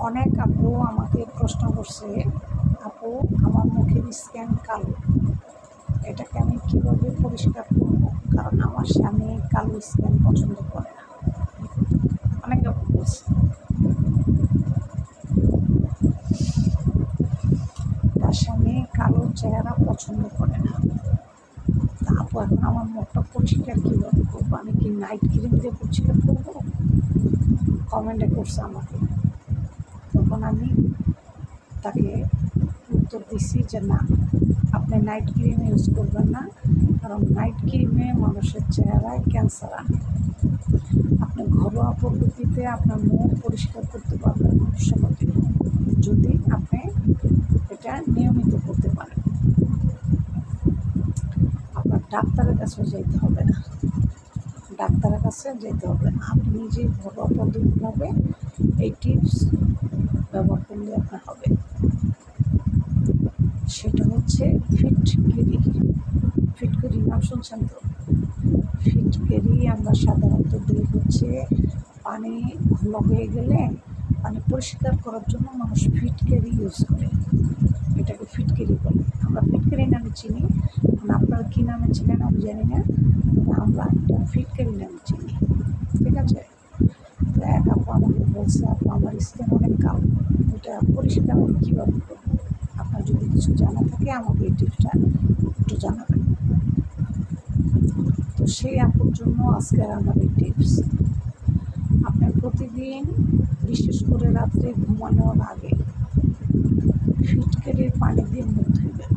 অনেক আপু আমাকে প্রশ্ন করছে, আপু আমার মুখের স্ক্যান কালো, এটাকে আমি কীভাবে পরিষ্কার করব? কারণ আমার স্বামী কালো স্ক্যান পছন্দ করে না। অনেক আপু বলছে তার স্বামী কালো চেহারা পছন্দ করে না। তা আপু এখন আমার মুখটা পরিষ্কার কীভাবে করবো? আমি কি নাইট ক্রিম দিয়ে পরিষ্কার করবো? কমেন্টে করছে আমাকে। তখন আমি তাকে উত্তর দিছি যে না, আপনি নাইট ক্রিম ইউজ করবেন না, কারণ নাইট ক্রিমে মানুষের চেহারায় ক্যান্সার আনে। আপনি ঘরোয়া পদ্ধতিতে আপনার মুখ পরিষ্কার করতে পারবেন সহজে, যদি আপনি এটা নিয়মিত করতে পারেন। আপনার ডাক্তারের কাছে যেতে হবে না, ডাক্তারের কাছে যেতে হবে না। আপনি নিজে ঘরোয়া পদ্ধতিভাবে এই টিপস ব্যবহার করলে আপনার হবে। সেটা হচ্ছে ফিটকেরি। ফিটকেরি নাম শুনছেন তো? ফিটকেরি আমরা সাধারণত দিই হচ্ছে পানি ঘোলা হয়ে গেলে পানি পরিষ্কার করার জন্য মানুষ ফিটকেরি ইউজ করে, এটাকে ফিটকেরি বলে। আমরা ফিটকেরি নামে চিনি, আপনারা কী নামে চিনেন আমি জানি না, আমরা একটা ফিটকেরি নামে চিনি। ঠিক আছে? তো এক আপু আমাকে বলছে, আপু আমার স্কিন অনেক কালো, এটা পরিষ্কার আমি কীভাবে করবো? আপনার যদি কিছু জানা থাকে আমাকে এই টিপসটা একটু জানাবেন। তো সেই আপুর জন্য আজকের আমার এই টিপস। আপনি প্রতিদিন, বিশেষ করে রাত্রে ঘুমানোর আগে ফিটকেরির পানি দিয়ে মুখ ধুবেন।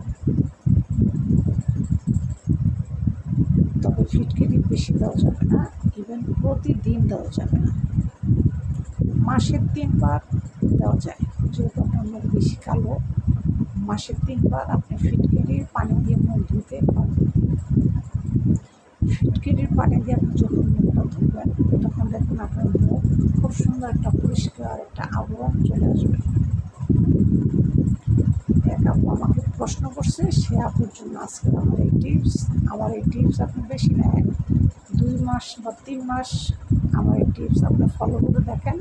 তবে ফিটকেরি বেশি দেওয়া যাবে না, ইভেন প্রতিদিন দেওয়া যাবে না। মাসে 3 বার দেওয়া যায়, যেহেতু আপনার মুখ বেশি কালো। মাসে 3 বার আপনি ফিটকেরির পানি দিয়ে মুখ ধুতে পারবেন। ফিটকেরির পানি দিয়ে আপনি যখন মুখটা ধুবেন তখন দেখুন আপনার মুখ খুব সুন্দর একটা পরিষ্কার একটা আবরণ চলে আসবে। এক আপু আমাকে প্রশ্ন করছে, সে আপুর জন্য আজকে আমার এই টিপস। আমার এই টিপস আপনি বেশি নেন 2 মাস বা 3 মাস আমার এই টিপস আপনি ফলো করে দেখেন,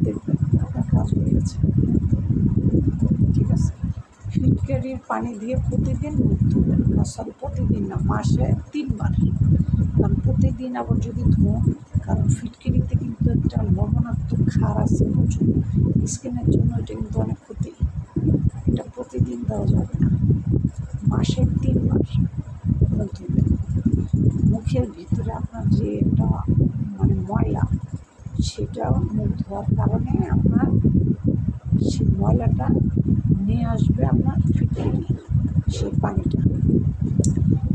দেখবেন আপনার কাজ হয়ে গেছে। ঠিক আছে? ফিটকেরির পানি দিয়ে প্রতিদিন মুখ ধুবেন, সরি প্রতিদিন না, মাসে 3 বার। কারণ প্রতিদিন আবার যদি ধোন, কারণ ফিটকেরিতে কিন্তু একটা লবণাত্মক ক্ষার আছে প্রচুর, স্কিনের জন্য এটা কিন্তু অনেক ক্ষতি। এটা প্রতিদিন দেওয়া যাবে না, মাসে 3 বার মুখ ধুবেন। মুখের ভিতরে আপনার যে একটা ময়লা, সেটা মুখ ধোয়ার কারণে আপনার সেই ময়লাটা নিয়ে আসবে আপনার ফিটকেরি, সেই পানিটা।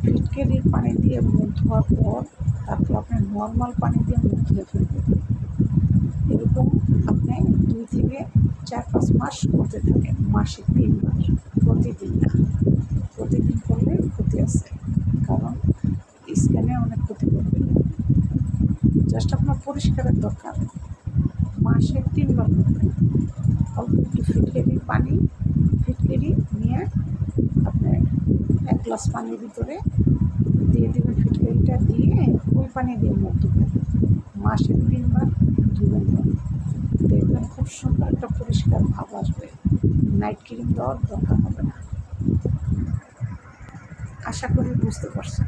ফিটকেরির পানি দিয়ে মুখ ধোয়ার পর তারপর আপনি নর্মাল পানি দিয়ে মুখ ধুয়ে ফেলবেন। এরকম আপনি 2 থেকে 4-5 মাস করতে থাকেন, মাসে 3 বার, প্রতিদিন না। প্রতিদিন করলে ক্ষতি আছে, কারণ স্কিনে অনেক ক্ষতি করবে। জাস্ট আপনার পরিষ্কারের দরকার, মাসে 3 বার করবেন। অল্প একটু ফিটকেরি নিয়ে আপনি 1 গ্লাস পানির ভিতরে দিয়ে দেবেন, ফিটকেরিটা দিয়ে ওই পানি দিয়ে মুখ ধুবেন। মাসে 3 বার ধুবেন, দেখবেন খুব সুন্দর একটা পরিষ্কার ভাব আসবে। নাইট ক্রিম দেওয়ার দরকার হবে না। আশা করি বুঝতে পারছেন।